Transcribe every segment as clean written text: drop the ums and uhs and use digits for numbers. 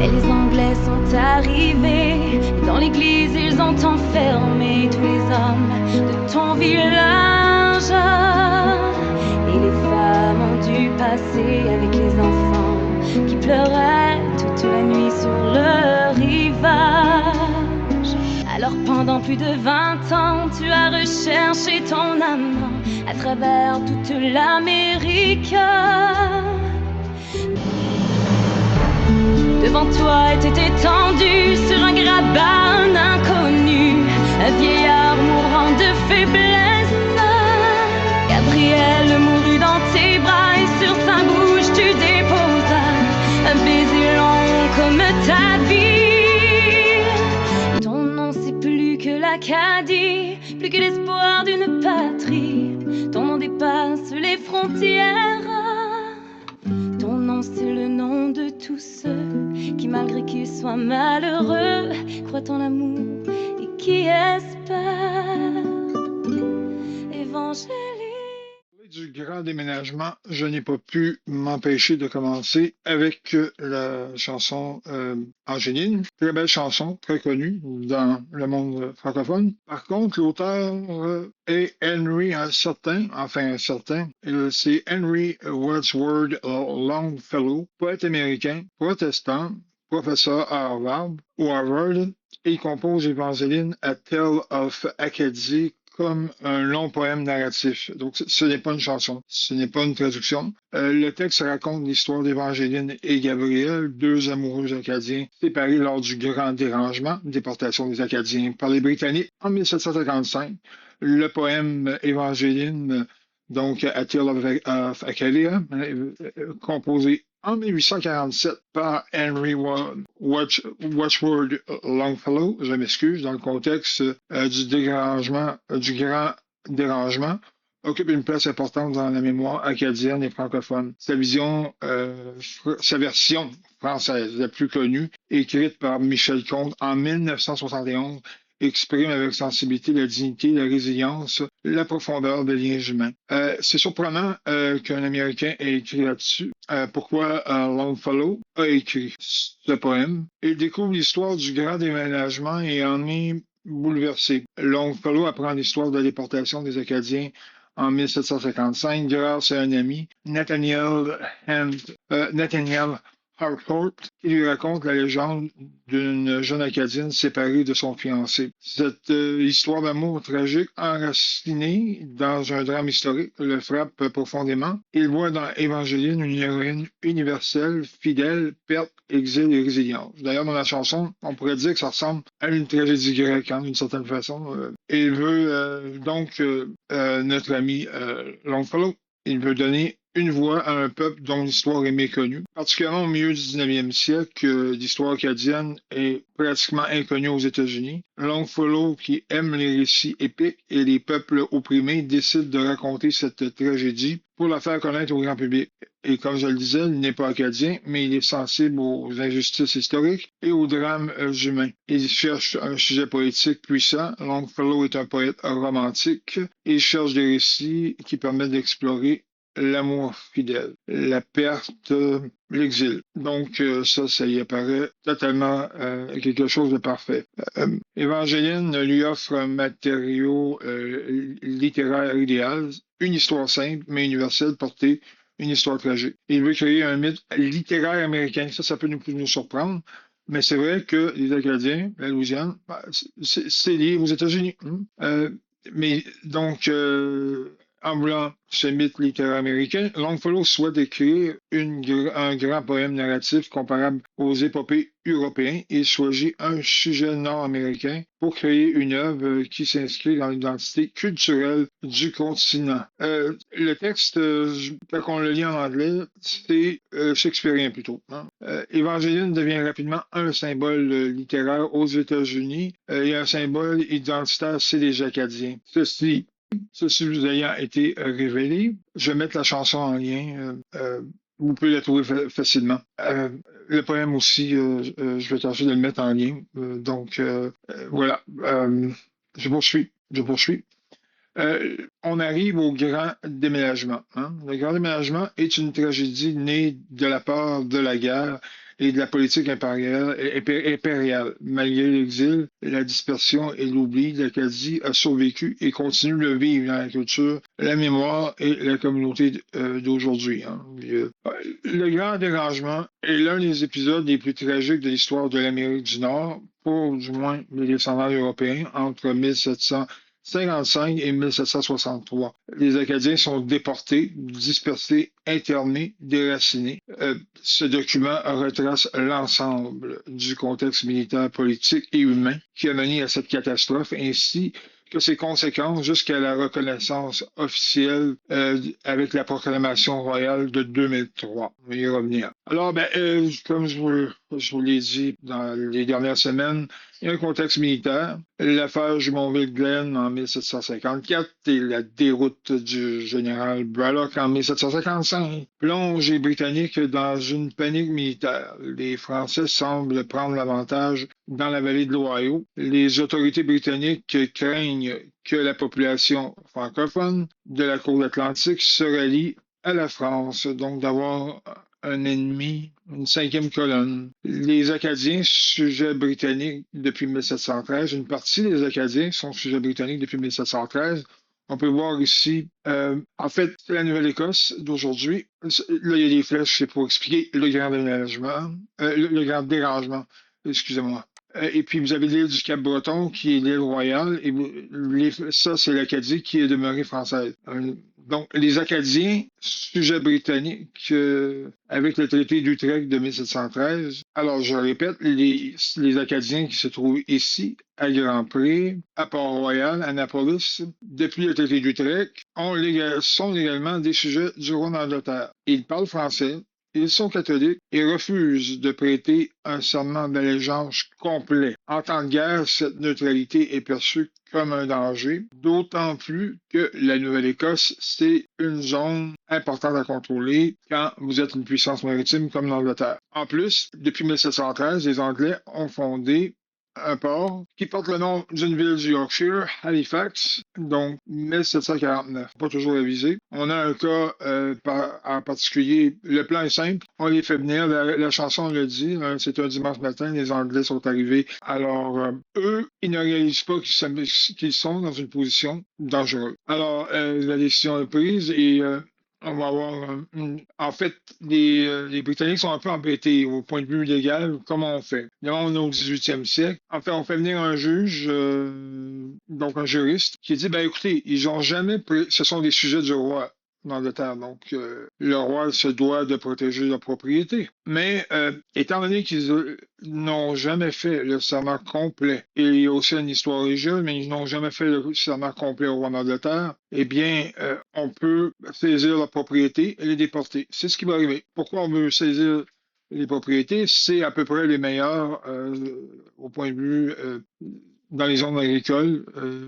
Mais les Anglais sont arrivés, et dans l'église ils ont enfermé tous les hommes de ton village. Et les femmes ont dû passer avec les enfants qui pleuraient toute la nuit sur le rivage. Alors pendant plus de 20 ans, tu as recherché ton amant à travers toute l'Amérique. Devant toi était étendu sur un grabat un inconnu, un vieillard mourant de faiblesse. Gabriel mourut dans tes bras et sur sa bouche tu déposas un baiser long comme ta vie. Ton nom c'est plus que l'Acadie, plus que l'espoir d'une patrie. Ton nom dépasse les frontières. Ton nom c'est le nom de tous ceux qui malgré qu'ils soient malheureux croient en l'amour et qui espèrent. Évangélique. Du grand déménagement, je n'ai pas pu m'empêcher de commencer avec la chanson Angéline. Très belle chanson, très connue dans le monde francophone. Par contre, l'auteur est Henry c'est Henry Wadsworth Longfellow, poète américain, protestant, professeur à Harvard, et il compose Évangeline, A Tale of Acadie, comme un long poème narratif. Donc, ce n'est pas une chanson, ce n'est pas une traduction. Le texte raconte l'histoire d'Évangeline et Gabriel, deux amoureux acadiens séparés lors du Grand Dérangement, déportation des Acadiens par les Britanniques en 1755. Le poème Évangeline, donc A Tale of Acadia, composé en 1847 par Henry Wadsworth Longfellow, je m'excuse, dans le contexte du Grand Dérangement, occupe une place importante dans la mémoire acadienne et francophone. Sa version française, la plus connue, écrite par Michel Comte en 1971, exprime avec sensibilité la dignité, la résilience, la profondeur des liens humains. C'est surprenant qu'un Américain ait écrit là-dessus. Pourquoi Longfellow a écrit ce poème? Il découvre l'histoire du grand déménagement et en est bouleversé. Longfellow apprend l'histoire de la déportation des Acadiens en 1755 grâce à un ami, Nathaniel Harcourt, qui lui raconte la légende d'une jeune Acadienne séparée de son fiancé. Cette histoire d'amour tragique, enracinée dans un drame historique, le frappe profondément. Il voit dans Évangeline une héroïne universelle, fidèle, perte, exil et résilience. D'ailleurs, dans la chanson, on pourrait dire que ça ressemble à une tragédie grecque, d'une certaine façon. Il veut notre ami Longfellow, il veut donner une voix à un peuple dont l'histoire est méconnue. Particulièrement au milieu du 19e siècle, l'histoire acadienne est pratiquement inconnue aux États-Unis. Longfellow, qui aime les récits épiques et les peuples opprimés, décide de raconter cette tragédie pour la faire connaître au grand public. Et comme je le disais, il n'est pas acadien, mais il est sensible aux injustices historiques et aux drames humains. Il cherche un sujet poétique puissant. Longfellow est un poète romantique. Il cherche des récits qui permettent d'explorer l'amour fidèle, la perte, l'exil. Donc, ça y apparaît totalement quelque chose de parfait. Évangeline lui offre un matériau littéraire idéal, une histoire simple mais universelle portée une histoire tragique. Il veut créer un mythe littéraire américain. Ça peut nous surprendre, mais c'est vrai que les Acadiens, la Louisiane, c'est lié aux États-Unis. Mais donc, en voulant ce mythe littéraire américain, Longfellow souhaite écrire un grand poème narratif comparable aux épopées européennes et choisit un sujet nord-américain pour créer une œuvre qui s'inscrit dans l'identité culturelle du continent. Le texte, quand on le lit en anglais, c'est shakespearien plutôt. Évangeline devient rapidement un symbole littéraire aux États-Unis et un symbole identitaire chez les Acadiens. Ceci vous ayant été révélé, je vais mettre la chanson en lien. Vous pouvez la trouver facilement. Le poème aussi, je vais tâcher de le mettre en lien. Voilà. Je poursuis. On arrive au grand déménagement. Le grand déménagement est une tragédie née de la peur de la guerre et de la politique impériale. Malgré l'exil, la dispersion et l'oubli, l'Acadie a survécu et continue de vivre dans la culture, la mémoire et la communauté d'aujourd'hui. Hein. Le Grand Dérangement est l'un des épisodes les plus tragiques de l'histoire de l'Amérique du Nord, pour du moins les descendants européens, entre 1755 et 1763. Les Acadiens sont déportés, dispersés, internés, déracinés. Ce document retrace l'ensemble du contexte militaire, politique et humain qui a mené à cette catastrophe, ainsi que ses conséquences jusqu'à la reconnaissance officielle avec la proclamation royale de 2003. On va y revenir. Alors, comme je vous l'ai dit dans les dernières semaines, il y a un contexte militaire. L'affaire Jumonville-Glen en 1754 et la déroute du général Braddock en 1755 plonge les Britanniques dans une panique militaire. Les Français semblent prendre l'avantage dans la vallée de l'Ohio. Les autorités britanniques craignent que la population francophone de la côte atlantique se rallie à la France, donc d'avoir un ennemi, une cinquième colonne. Les Acadiens, sujets britanniques depuis 1713, une partie des Acadiens sont sujets britanniques depuis 1713. On peut voir ici, en fait, c'est la Nouvelle-Écosse d'aujourd'hui. Là, il y a des flèches, c'est pour expliquer le grand déménagement, le grand dérangement, excusez-moi. Et puis, vous avez l'île du Cap-Breton, qui est l'île royale, et ça, c'est l'Acadie qui est demeurée française. Donc, les Acadiens, sujet britannique, avec le traité d'Utrecht de 1713. Alors, je répète, les Acadiens qui se trouvent ici, à Grand-Pré, à Port-Royal, à Annapolis, depuis le traité d'Utrecht, sont légalement des sujets du roi d'Angleterre. Ils parlent français. Ils sont catholiques et refusent de prêter un serment d'allégeance complet. En temps de guerre, cette neutralité est perçue comme un danger, d'autant plus que la Nouvelle-Écosse, c'est une zone importante à contrôler quand vous êtes une puissance maritime comme l'Angleterre. En plus, depuis 1713, les Anglais ont fondé un port qui porte le nom d'une ville du Yorkshire, Halifax, donc 1749. Pas toujours révisé. On a un cas en particulier. Le plan est simple. On les fait venir. La chanson le dit. C'est un dimanche matin. Les Anglais sont arrivés. Alors, eux, ils ne réalisent pas qu'ils sont dans une position dangereuse. Alors, la décision est prise et on va avoir. En fait, les Britanniques sont un peu embêtés au point de vue légal. Comment on fait? Là, on est au 18e siècle. En fait, on fait venir un juge, donc un juriste, qui dit, ben écoutez, ils ont jamais ce sont des sujets du roi d'Angleterre. Donc, le roi se doit de protéger leur propriété. Mais, étant donné qu'ils n'ont jamais fait le serment complet, et il y a aussi une histoire religieuse, mais ils n'ont jamais fait le serment complet au roi d'Angleterre, eh bien, on peut saisir leur propriété et les déporter. C'est ce qui va arriver. Pourquoi on veut saisir les propriétés? C'est à peu près les meilleurs au point de vue dans les zones agricoles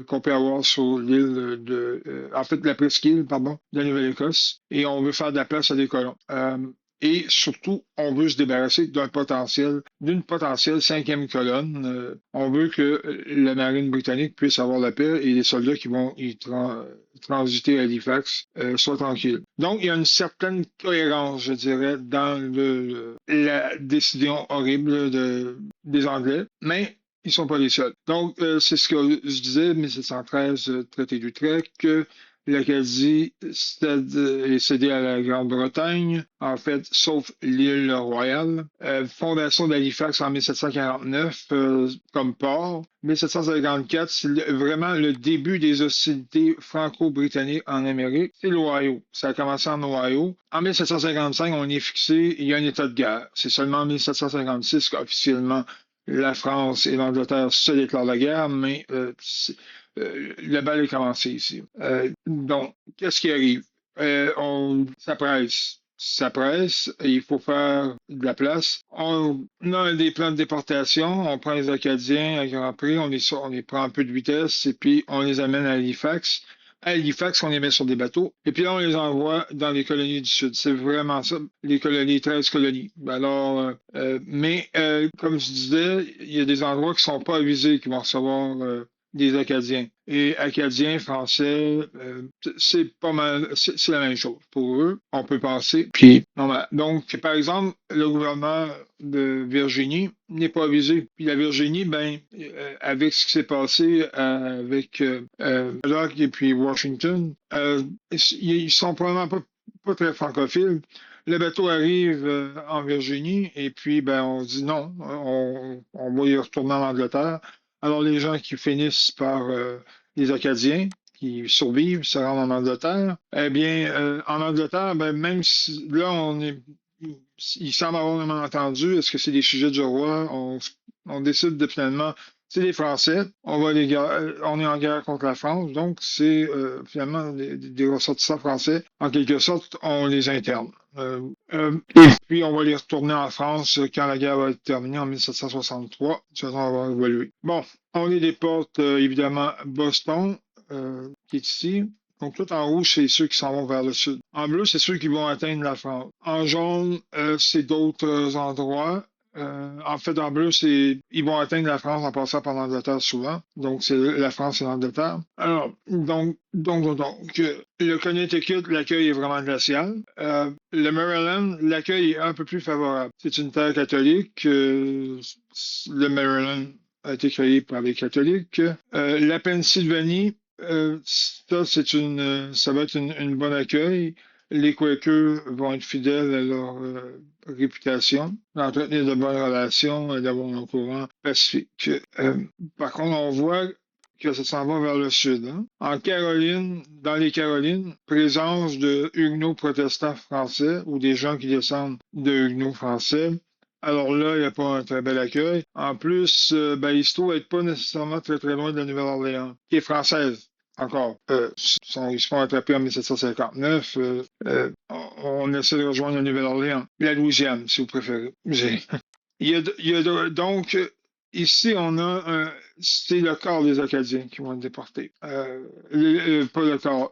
qu'on peut avoir sur l'île en fait, la presqu'île, pardon, de la Nouvelle-Écosse. Et on veut faire de la place à des colons. Et surtout, on veut se débarrasser d'une potentielle cinquième colonne. On veut que la marine britannique puisse avoir la paix et les soldats qui vont y transiter à Halifax soient tranquilles. Donc, il y a une certaine cohérence, je dirais, dans la décision horrible des Anglais, mais ils ne sont pas les seuls. Donc, c'est ce que je disais, 1713, traité d'Utrecht, que l'Acadie est cédée à la Grande-Bretagne, en fait, sauf l'île Royale. Fondation d'Halifax en 1749 comme port. 1754, c'est vraiment le début des hostilités franco-britanniques en Amérique. C'est l'Ohio. Ça a commencé en Ohio. En 1755, on est fixé, il y a un état de guerre. C'est seulement en 1756 qu'officiellement la France et l'Angleterre se déclarent la guerre, mais la balle est commencée ici. Donc, qu'est-ce qui arrive? Ça presse, et il faut faire de la place. On a des plans de déportation, on prend les Acadiens à Grand Prix, on les prend un peu de vitesse, et puis on les amène à Halifax. À Halifax, on les met sur des bateaux, et puis là, on les envoie dans les colonies du Sud. C'est vraiment ça, les 13 colonies. Alors, comme je disais, il y a des endroits qui ne sont pas avisés, qui vont recevoir des Acadiens. Et Acadiens, Français, c'est pas mal, c'est la même chose pour eux, on peut penser. Puis, donc, par exemple, le gouvernement de Virginie n'est pas visé. Puis la Virginie, ben, avec ce qui s'est passé avec Locke et puis Washington, ils sont probablement pas très francophiles. Le bateau arrive en Virginie et puis ben on dit non, on va y retourner en Angleterre. Alors les gens qui finissent par les Acadiens qui survivent se rendent en Angleterre. Eh bien, en Angleterre, ben, même si là il semble avoir un malentendu. Est-ce que c'est des sujets du roi? On décide de finalement c'est les Français, on est en guerre contre la France, donc c'est finalement des ressortissants français. En quelque sorte, on les interne. Et puis, on va les retourner en France quand la guerre va être terminée en 1763. De toute façon, on va évoluer. Bon, on les déporte évidemment Boston, qui est ici. Donc, tout en rouge, c'est ceux qui s'en vont vers le sud. En bleu, c'est ceux qui vont atteindre la France. En jaune, c'est d'autres endroits. En fait, en bleu, ils vont atteindre la France en passant par l'Angleterre souvent. Donc, c'est la France et l'Angleterre. Alors, le Connecticut, l'accueil est vraiment glacial. Le Maryland, l'accueil est un peu plus favorable. C'est une terre catholique. Le Maryland a été créé par les catholiques. La Pennsylvanie, ça va être une bonne accueil. Les Quakers vont être fidèles à leur réputation, d'entretenir de bonnes relations et d'avoir un courant pacifique. Par contre, on voit que ça s'en va vers le sud. Hein. En Caroline, dans les Carolines, présence de huguenots protestants français ou des gens qui descendent de huguenots français. Alors là, il n'y a pas un très bel accueil. En plus, ben, il se trouve être pas nécessairement très très loin de la Nouvelle-Orléans, qui est française. Encore, ils se font attraper en 1759. On essaie de rejoindre la Nouvelle-Orléans. La Louisiane, si vous préférez. Donc, ici, c'est le quart des Acadiens qui vont être déportés. Pas le quart.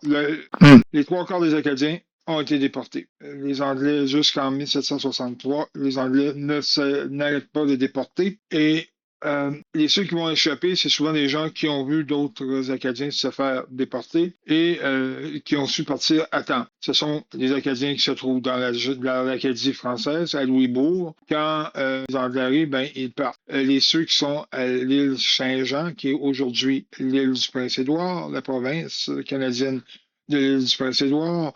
Les trois quarts des Acadiens ont été déportés. Les Anglais, jusqu'en 1763, les Anglais n'arrêtent pas de déporter. Et ceux qui vont échapper, c'est souvent des gens qui ont vu d'autres Acadiens se faire déporter et qui ont su partir à temps. Ce sont les Acadiens qui se trouvent dans l'Acadie française, à Louisbourg. Quand les Anglais arrivent, ben, ils partent. Ceux qui sont à l'île Saint-Jean, qui est aujourd'hui l'île du Prince-Édouard, la province canadienne de l'île du Prince-Édouard,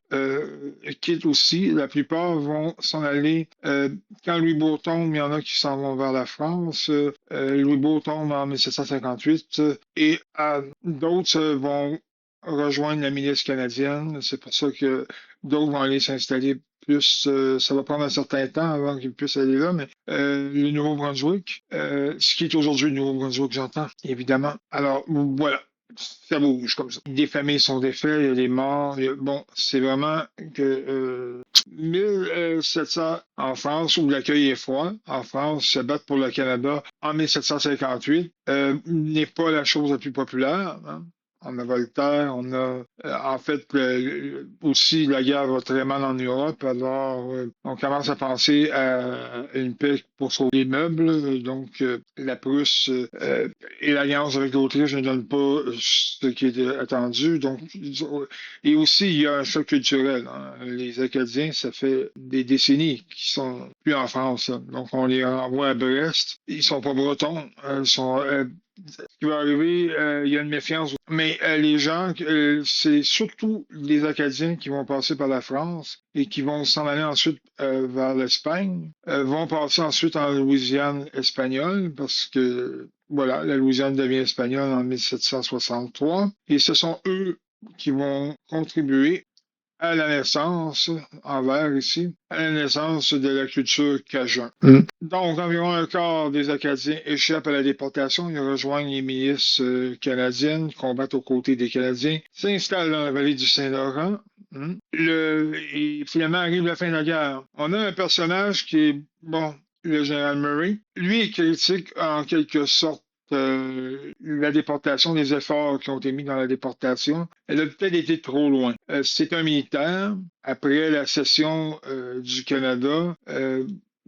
quittent aussi. La plupart vont s'en aller. Quand Louisbourg tombe, il y en a qui s'en vont vers la France. Louisbourg tombe en 1758 et d'autres vont rejoindre la milice canadienne. C'est pour ça que d'autres vont aller s'installer plus. Ça va prendre un certain temps avant qu'ils puissent aller là, mais le Nouveau-Brunswick, ce qui est aujourd'hui le Nouveau-Brunswick, j'entends, évidemment. Alors, voilà. Ça bouge comme ça. Des familles sont défaites, il y a des morts. Bon, c'est vraiment que 1700 en France, où l'accueil est froid, en France, se battre pour le Canada en 1758 n'est pas la chose la plus populaire. Hein. On a Voltaire, on a en fait aussi la guerre va très mal en Europe, alors on commence à penser à une paix pour sauver les meubles, donc la Prusse et l'alliance avec l'Autriche ne donnent pas ce qui est attendu, donc et aussi il y a un choc culturel. Hein. Les Acadiens, ça fait des décennies qu'ils sont plus en France, hein. Donc on les renvoie à Brest, ils sont pas bretons, ils sont ce qui va arriver, il y a une méfiance. Mais les gens, c'est surtout les Acadiens qui vont passer par la France et qui vont s'en aller ensuite vers l'Espagne, vont passer ensuite en Louisiane espagnole parce que, voilà, la Louisiane devient espagnole en 1763. Et ce sont eux qui vont contribuer à la naissance, en vert ici, à la naissance de la culture cajun. Donc, environ un quart des Acadiens échappent à la déportation. Ils rejoignent les milices canadiennes, combattent aux côtés des Canadiens, s'installent dans la vallée du Saint-Laurent. Et finalement arrive la fin de la guerre. On a un personnage qui est, bon, le général Murray. Lui, il critique en quelque sorte la déportation, les efforts qui ont été mis dans la déportation, elle a peut-être été trop loin. C'est un militaire. Après la cession du Canada,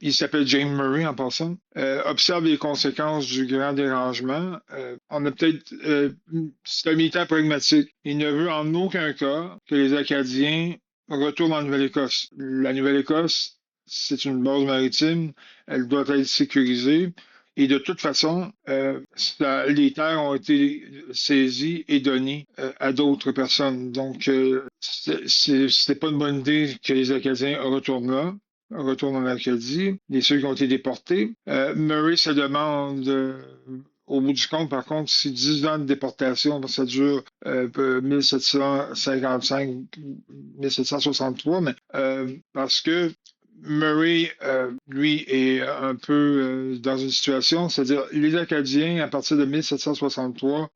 il s'appelle James Murray en passant, observe les conséquences du grand dérangement. On a peut-être, c'est un militaire pragmatique. Il ne veut en aucun cas que les Acadiens retournent en Nouvelle-Écosse. La Nouvelle-Écosse, c'est une base maritime, elle doit être sécurisée. Et de toute façon, les terres ont été saisies et données à d'autres personnes. Donc, c'est pas une bonne idée que les Acadiens retournent là, retournent en Acadie. Les ceux qui ont été déportés. Murray se demande, au bout du compte, par contre, si 10 ans de déportation, ça dure 1755-1763, mais parce que Murray, lui, est un peu dans une situation, c'est-à-dire les Acadiens, à partir de 1763,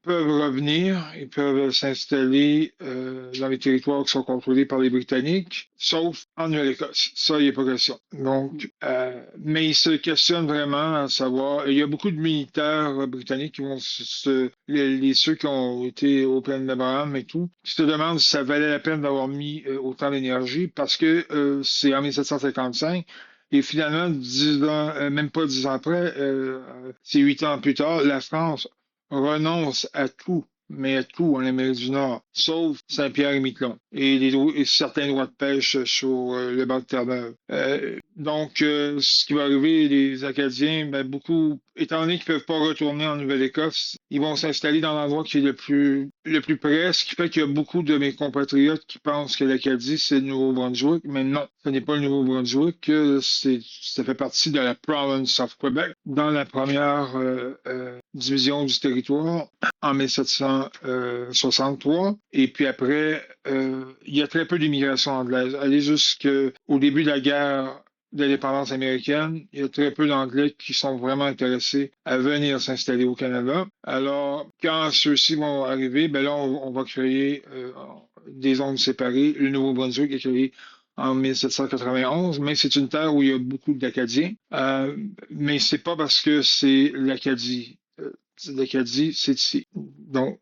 peuvent revenir, ils peuvent s'installer dans les territoires qui sont contrôlés par les Britanniques, sauf en Nouvelle-Écosse. Ça, il n'y a pas question. Donc, mais il se questionne vraiment à savoir, il y a beaucoup de militaires britanniques qui vont ceux qui ont été au plein d'Abraham et tout, qui se demandent si ça valait la peine d'avoir mis autant d'énergie parce que c'est en 1755. Et finalement, 10 ans, même pas 10 ans après, c'est 8 ans plus tard, la France renonce à tout, mais à tout en Amérique du Nord, sauf Saint-Pierre et Miquelon et, et certains droits de pêche sur le banc de Terre-Neuve. Donc, ce qui va arriver, les Acadiens, ben, beaucoup, étant donné qu'ils ne peuvent pas retourner en Nouvelle-Écosse, ils vont s'installer dans l'endroit qui est le plus près, ce qui fait qu'il y a beaucoup de mes compatriotes qui pensent que l'Acadie, c'est le Nouveau-Brunswick, mais non, ce n'est pas le Nouveau-Brunswick, ça fait partie de la province of Quebec, dans la première division du territoire en 1763. Et puis après, il y a très peu d'immigration anglaise. Allez jusqu'au début de la guerre de l'indépendance américaine, il y a très peu d'Anglais qui sont vraiment intéressés à venir s'installer au Canada. Alors, quand ceux-ci vont arriver, ben là, on va créer des zones séparées. Le Nouveau-Brunswick est créé en 1791, mais c'est une terre où il y a beaucoup d'Acadiens. Mais c'est pas parce que c'est l'Acadie. L'Acadie, c'est ici. Donc,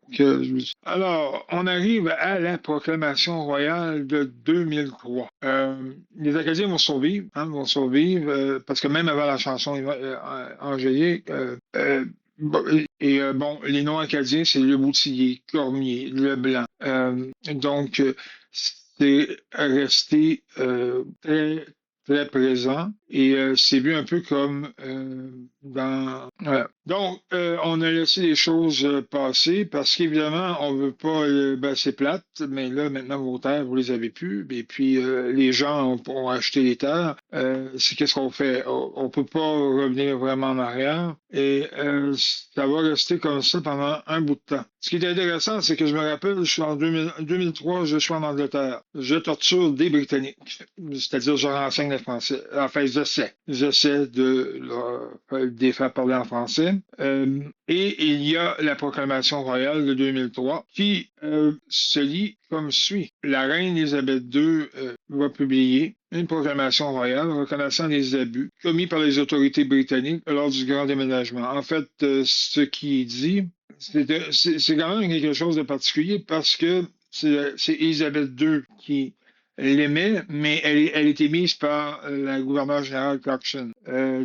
alors, on arrive à la proclamation royale de 2003. Les Acadiens vont survivre, vont survivre, parce que même avant la chanson angélique, bon, bon, les noms acadiens, c'est Le Boutillier, Cormier, Leblanc. Donc, c'est resté très présent et c'est vu un peu comme dans... Voilà. Donc, on a laissé les choses passer parce qu'évidemment, on veut pas... ben, c'est plate, mais là, maintenant, vos terres, vous les avez plus. Et puis, les gens ont acheté les terres. C'est qu'est-ce qu'on fait? On peut pas revenir vraiment en arrière et ça va rester comme ça pendant un bout de temps. Ce qui est intéressant, c'est que je me rappelle, je suis en 2003, je suis en Angleterre. Je torture des Britanniques. C'est-à-dire, je renseigne les Français. Enfin, j'essaie de les faire parler en français. Et il y a la proclamation royale de 2003 qui se lit comme suit. La reine Élisabeth II va publier une proclamation royale reconnaissant les abus commis par les autorités britanniques lors du grand déménagement. En fait, ce qui est dit, c'est quand même quelque chose de particulier parce que c'est Élisabeth II qui l'aimait, mais elle était mise par la gouverneure générale Clarkson.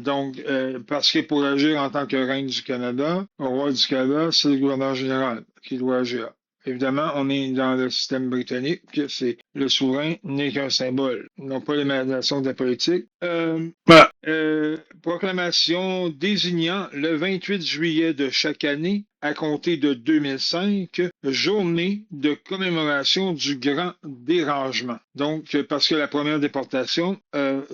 Donc, parce que pour agir en tant que reine du Canada, roi du Canada, c'est le gouverneur général qui doit agir. Évidemment, on est dans le système britannique, c'est le souverain n'est qu'un symbole, non pas l'émanation de la politique. Voilà. Proclamation désignant le 28 juillet de chaque année à compter de 2005, journée de commémoration du grand dérangement. Donc, parce que la première déportation,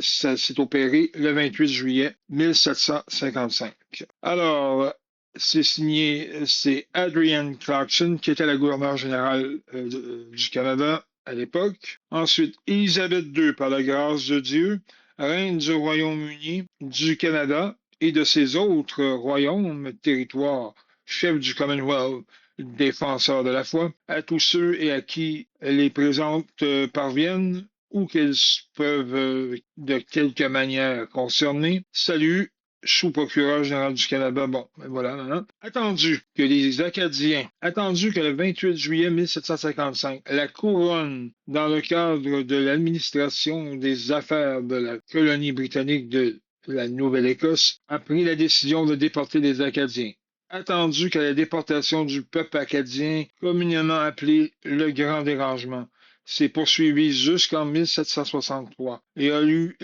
ça s'est opéré le 28 juillet 1755. Alors, c'est signé, c'est Adrienne Clarkson, qui était la gouverneure générale du Canada à l'époque. Ensuite, Élisabeth II, par la grâce de Dieu, reine du Royaume-Uni, du Canada et de ses autres royaumes, territoires, chef du Commonwealth, défenseur de la foi, à tous ceux et à qui les présentes parviennent ou qu'elles peuvent de quelque manière concerner. Salut sous-procureur général du Canada. Bon, ben voilà, maintenant. Attendu que le 28 juillet 1755, la couronne, dans le cadre de l'administration des affaires de la colonie britannique de la Nouvelle-Écosse, a pris la décision de déporter les Acadiens. Attendu que la déportation du peuple acadien, communément appelé le Grand Dérangement, s'est poursuivie jusqu'en 1763 et a eu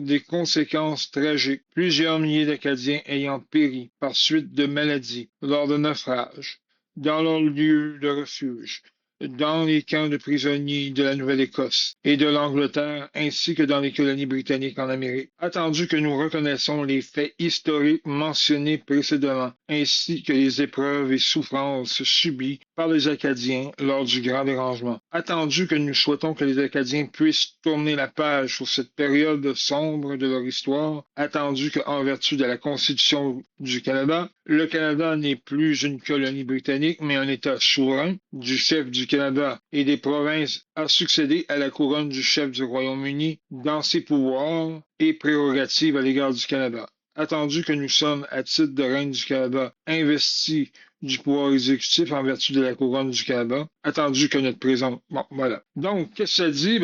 des conséquences tragiques, plusieurs milliers d'Acadiens ayant péri par suite de maladies, lors de naufrages, dans leur lieu de refuge, dans les camps de prisonniers de la Nouvelle-Écosse et de l'Angleterre, ainsi que dans les colonies britanniques en Amérique. Attendu que nous reconnaissons les faits historiques mentionnés précédemment, ainsi que les épreuves et souffrances subies par les Acadiens lors du Grand Dérangement. Attendu que nous souhaitons que les Acadiens puissent tourner la page sur cette période sombre de leur histoire, attendu qu'en vertu de la Constitution du Canada, le Canada n'est plus une colonie britannique, mais un État souverain du chef du Canada et des provinces a succédé à la couronne du chef du Royaume-Uni dans ses pouvoirs et prérogatives à l'égard du Canada. Attendu que nous sommes, à titre de reine du Canada, investis du pouvoir exécutif en vertu de la couronne du Canada, attendu que notre présence... Bon, voilà. Donc, qu'est-ce que ça dit?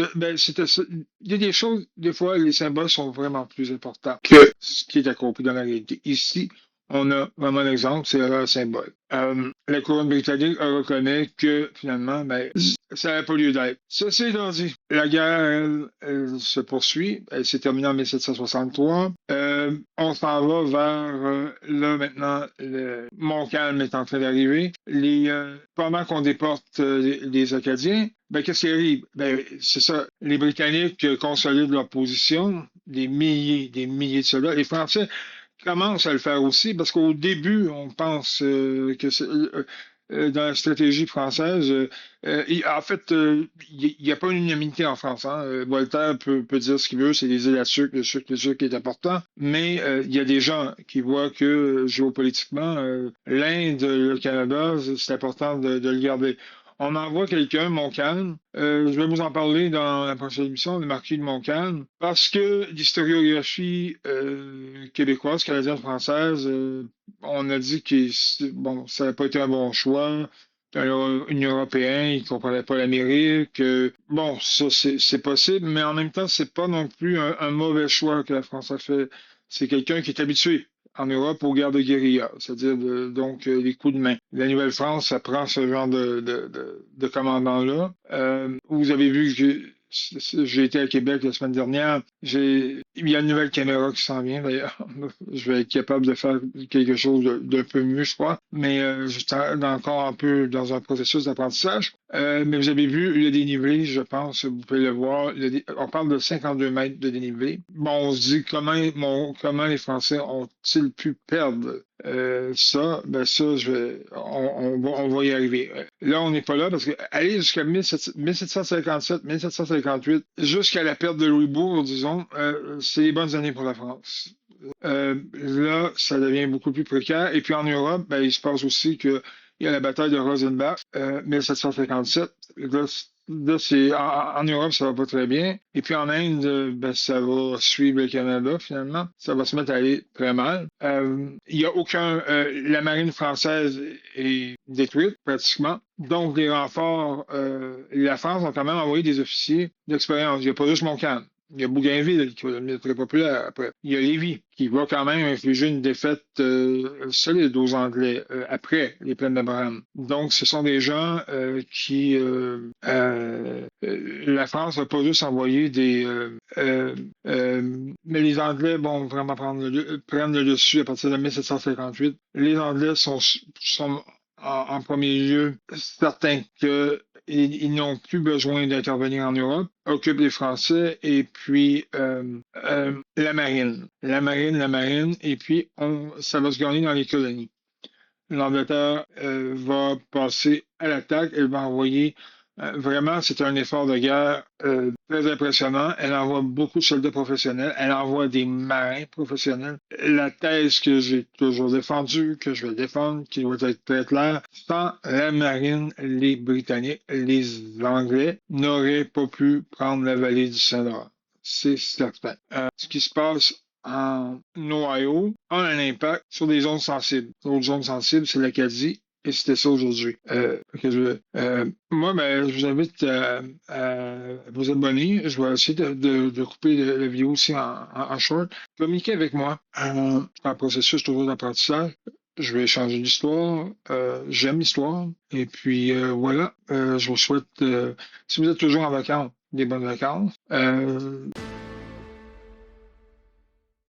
Il y a des choses, des fois, les symboles sont vraiment plus importants que ce qui est accompli dans la réalité. Ici, on a vraiment l'exemple, c'est un symbole. La couronne britannique reconnaît que, finalement, ça n'a pas lieu d'être. Ceci étant dit, la guerre, elle se poursuit. Elle s'est terminée en 1763. On s'en va vers, là, maintenant, le Montcalm est en train d'arriver. Pendant qu'on déporte les Acadiens, qu'est-ce qui arrive? C'est ça. Les Britanniques consolident leur position. Des milliers de soldats. Les Français commence à le faire aussi, parce qu'au début, on pense dans la stratégie française, en fait, il n'y a pas une unanimité en France. Hein. Voltaire peut dire ce qu'il veut, c'est les îles à sucre, le sucre est important, mais il y a des gens qui voient que géopolitiquement, l'Inde, le Canada, c'est important de le garder. On envoie quelqu'un, Montcalm. Je vais vous en parler dans la prochaine émission, le marquis de Montcalm, parce que l'historiographie québécoise, canadienne, française, on a dit que bon, ça n'a pas été un bon choix. Un Européen, il comprenait pas l'Amérique. Bon, ça c'est possible, mais en même temps, c'est pas non plus un mauvais choix que la France a fait. C'est quelqu'un qui est habitué en Europe aux guerres de guérilla, c'est-à-dire donc les coups de main. La Nouvelle-France, ça prend ce genre de commandant-là. Vous avez vu que j'ai été à Québec la semaine dernière. Il y a une nouvelle caméra qui s'en vient d'ailleurs. Je vais être capable de faire quelque chose d'un peu mieux, je crois. Mais je suis encore un peu dans un processus d'apprentissage. Mais vous avez vu le dénivelé, je pense, vous pouvez le voir. On parle de 52 mètres de dénivelé. Bon, on se dit comment les Français ont-ils pu perdre ça? Ça, on va y arriver. Là, on n'est pas là parce que aller jusqu'à 1757, 1758, jusqu'à la perte de Louisbourg, disons, c'est les bonnes années pour la France. Là, ça devient beaucoup plus précaire. Et puis en Europe, il se passe aussi que il y a la bataille de Rosenbach, 1757. Là, en Europe, ça va pas très bien. Et puis en Inde, ça va suivre le Canada, finalement. Ça va se mettre à aller très mal. Il y a aucun... la marine française est détruite, pratiquement. Donc, les renforts... la France a quand même envoyé des officiers d'expérience. Il n'y a pas juste Montcalm. Il y a Bougainville qui va devenir très populaire après. Il y a Lévis qui va quand même infliger une défaite solide aux Anglais après les plaines d'Abraham. Donc, ce sont des gens qui... la France n'a pas juste envoyé des... mais les Anglais vont vraiment prendre le dessus à partir de 1758. Les Anglais sont en premier lieu certains que ils n'ont plus besoin d'intervenir en Europe, occupent les Français et puis la marine, et puis ça va se gagner dans les colonies. L'Angleterre va passer à l'attaque, elle va envoyer vraiment, c'est un effort de guerre très impressionnant. Elle envoie beaucoup de soldats professionnels. Elle envoie des marins professionnels. La thèse que j'ai toujours défendue, que je vais défendre, qui doit être très claire, sans la marine, les Britanniques, les Anglais n'auraient pas pu prendre la vallée du Saint-Laurent. C'est certain. Ce qui se passe en Ohio a un impact sur des zones sensibles. L'autre zone sensible, c'est l'Acadie. Et c'était ça aujourd'hui. Moi, ben, je vous invite à vous abonner. Je vais essayer de couper la vidéo aussi en short. Communiquez avec moi. C'est un processus toujours d'apprentissage. Je vais changer l'histoire. J'aime l'histoire. Et puis voilà. Je vous souhaite, si vous êtes toujours en vacances, des bonnes vacances.